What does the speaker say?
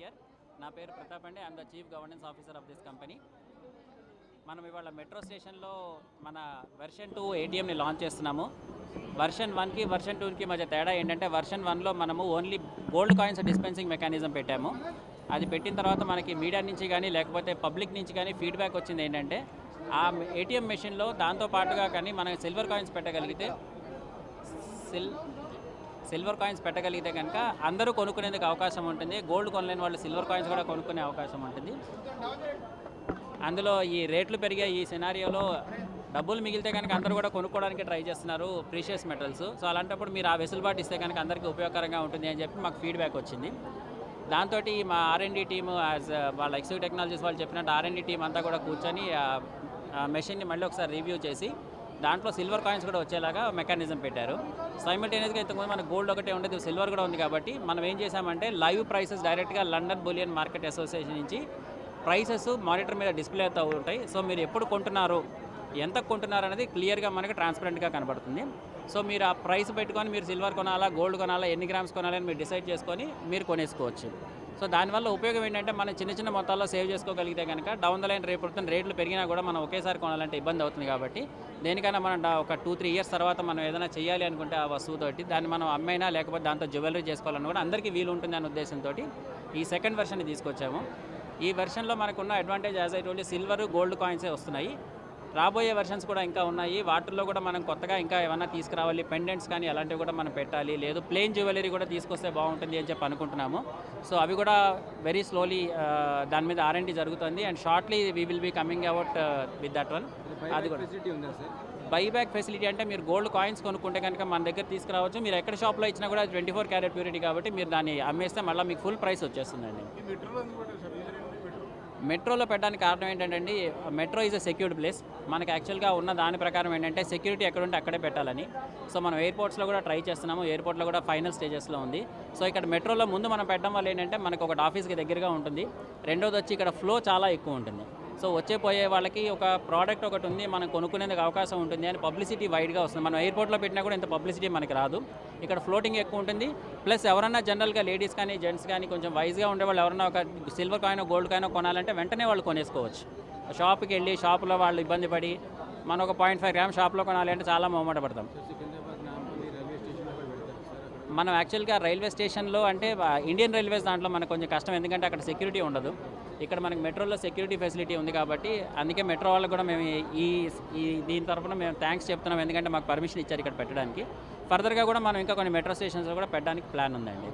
Here. నా పేరు ప్రతాప్ అండి. I'm the chief governance officer of this company. మనం ఇవాళ మెట్రో స్టేషన్లో మన వెర్షన్ 2 ఏటీఎంని లాంచ్ చేస్తున్నాము. వెర్షన్ 1కి వెర్షన్ 2కి మధ్య తేడా ఏంటంటే వెర్షన్ 1లో మనము only gold coins dispensing mechanism పెట్టాము. అది పెట్టిన తర్వాత మనకి మీడియా నుంచి కానీ లేకపోతే పబ్లిక్ నుంచి కానీ ఫీడ్బ్యాక్ వచ్చింది ఏంటంటే ఆ ఏటీఎం మెషిన్లో దాంతో పాటుగా కానీ మనం సిల్వర్ కాయిన్స్ పెట్టగలిగితే కనుక అందరూ కొనుక్కునేందుకు అవకాశం ఉంటుంది. గోల్డ్ కొనలేని వాళ్ళు సిల్వర్ కాయిన్స్ కూడా కొనుక్కునే అవకాశం ఉంటుంది. అందులో ఈ రేట్లు పెరిగే ఈ సినారియోలో డబ్బులు మిగిలితే కనుక అందరూ కూడా కొనుక్కోవడానికి ట్రై చేస్తున్నారు ప్రీషియస్ మెటల్స్. సో అలాంటప్పుడు మీరు ఆ వెసులుబాటు ఇస్తే కనుక అందరికీ ఉపయోగకరంగా ఉంటుంది అని చెప్పి మాకు ఫీడ్బ్యాక్ వచ్చింది. దాంతో మా R&D టీము యాజ్ వాళ్ళ ఎక్స్క్యూటివ్ టెక్నాలజీస్ వాళ్ళు చెప్పినట్టు R&D టీం అంతా కూడా కూర్చొని మెషిన్ని మళ్ళీ ఒకసారి రివ్యూ చేసి దాంట్లో సిల్వర్ కాయిన్స్ కూడా వచ్చేలాగా మెకానిజం పెట్టారు. సైమల్టేనియస్గా ఇంతకుముందు మనకు గోల్డ్ ఒకటే ఉండేది, సిల్వర్ కూడా ఉంది. కాబట్టి మనం ఏం చేసామంటే లైవ్ ప్రైసెస్ డైరెక్ట్గా లండన్ బులియన్ మార్కెట్ అసోసియేషన్ నుంచి ప్రైసెస్ మానిటర్ మీద డిస్ప్లే అవుతూ ఉంటాయి. సో మీరు ఎప్పుడు కొంటున్నారు, ఎంత కొంటున్నారు అనేది క్లియర్గా మనకి ట్రాన్స్పరెంట్గా కనబడుతుంది. సో మీరు ఆ ప్రైస్ పెట్టుకొని మీరు సిల్వర్ కొనాలా గోల్డ్ కొనాలా ఎన్ని గ్రామ్స్ కొనాలని మీరు డిసైడ్ చేసుకొని మీరు కొనేసుకోవచ్చు. సో దానివల్ల ఉపయోగం ఏంటంటే మనం చిన్న చిన్న మొత్తాల్లో సేవ్ చేసుకోగలిగితే కనుక డౌన్ ద లైన్ రేట్లు పెరిగినా కూడా మనం ఒకేసారి కొనాలంటే ఇబ్బంది అవుతుంది. కాబట్టి దేనికైనా మనం ఒక 2-3 ఇయర్స్ తర్వాత మనం ఏదైనా చేయాలి అనుకుంటే ఆ వస్తువుతోటి దాన్ని మనం అమ్మైనా లేకపోతే దాంతో జ్యువెలరీ చేసుకోవాలని కూడా అందరికీ వీలు ఉంటుంది అనే ఉద్దేశంతో ఈ సెకండ్ వెర్షన్ని తీసుకొచ్చాము. ఈ వెర్షన్లో మనకున్న advantage as I told silver gold కాయిన్సే వస్తున్నాయి. రాబోయే వెర్షన్స్ కూడా ఇంకా ఉన్నాయి. వాటిల్లో కూడా మనం కొత్తగా ఇంకా ఏమన్నా తీసుకురావాలి, పెండెంట్స్ కానీ అలాంటివి కూడా మనం పెట్టాలి, లేదు ప్లెయిన్ జ్యువెలరీ కూడా తీసుకొస్తే బాగుంటుంది అని చెప్పి అనుకుంటున్నాము. సో అవి కూడా వెరీ స్లోలీ దాని మీద R&D జరుగుతుంది. And shortly we will be coming out with that one. అది కూడా బైబ్యాక్ ఫెసిలిటీ అంటే మీరు గోల్డ్ కాయిన్స్ కొనుక్కుంటే కనుక మన దగ్గర తీసుకురావచ్చు. మీరు ఎక్కడ షాప్లో ఇచ్చినా కూడా 24 క్యారెట్ ప్యూరిటీ కాబట్టి మీరు దాన్ని అమ్మేస్తే మళ్ళీ మీకు ఫుల్ ప్రైస్ వచ్చేస్తుందండి. మెట్రోలో పెట్టడానికి కారణం ఏంటంటే metro is a secured place. మనకి యాక్చువల్గా ఉన్న దాని ప్రకారం ఏంటంటే సెక్యూరిటీ ఎక్కడుంటే అక్కడే పెట్టాలని. సో మనం ఎయిర్పోర్ట్స్లో కూడా ట్రై చేస్తున్నాము. ఎయిర్పోర్ట్లో కూడా ఫైనల్ స్టేజెస్లో ఉంది. సో ఇక్కడ మెట్రోలో ముందు మనం పెట్టడం వల్ల ఏంటంటే మనకు ఒకటి ఆఫీస్కి దగ్గరగా ఉంటుంది. రెండోది వచ్చి ఇక్కడ ఫ్లో చాలా ఎక్కువ ఉంటుంది. సో పోయే వాళ్ళకి ఒక ప్రోడక్ట్ ఒకటి ఉంది, మనం కొనుక్కునేందుకు అవకాశం ఉంటుంది అని పబ్లిసిటీ వైడ్గా వస్తుంది. మనం ఎయిర్పోర్ట్లో పెట్టినా కూడా ఇంత పబ్లిసిటీ మనకి రాదు. ఇక్కడ ఫ్లోటింగ్ ఎక్కువ ఉంటుంది. ప్లస్ ఎవరన్నా జనరల్గా లేడీస్ కానీ జెంట్స్ కానీ కొంచెం వైజ్గా ఉండేవాళ్ళు ఎవరన్నా ఒక సిల్వర్ కాయిన్ గోల్డ్ కాయిన్ కొనాలంటే వెంటనే వాళ్ళు కొనేసుకోవచ్చు. షాప్కి వెళ్ళి షాపులో వాళ్ళు ఇబ్బంది పడి మనం ఒక 0.5 గ్రామ్ షాప్లో కొనాలి అంటే చాలా మొహమాట పడతాం. మనం యాక్చువల్గా రైల్వే స్టేషన్లో అంటే ఇండియన్ రైల్వేస్ దాంట్లో మనకు కొంచెం కష్టం, ఎందుకంటే అక్కడ సెక్యూరిటీ ఉండదు. ఇక్కడ మనకి మెట్రోలో సెక్యూరిటీ ఫెసిలిటీ ఉంది కాబట్టి అందుకే మెట్రో వాళ్ళకు కూడా మేము దీని తరఫున మేము థ్యాంక్స్ చెప్తున్నాం, ఎందుకంటే మాకు పర్మిషన్ ఇచ్చారు ఇక్కడ పెట్టడానికి. ఫర్దర్గా కూడా మనం ఇంకా కొన్ని మెట్రో స్టేషన్స్లో కూడా పెట్టడానికి ప్లాన్ ఉందండి.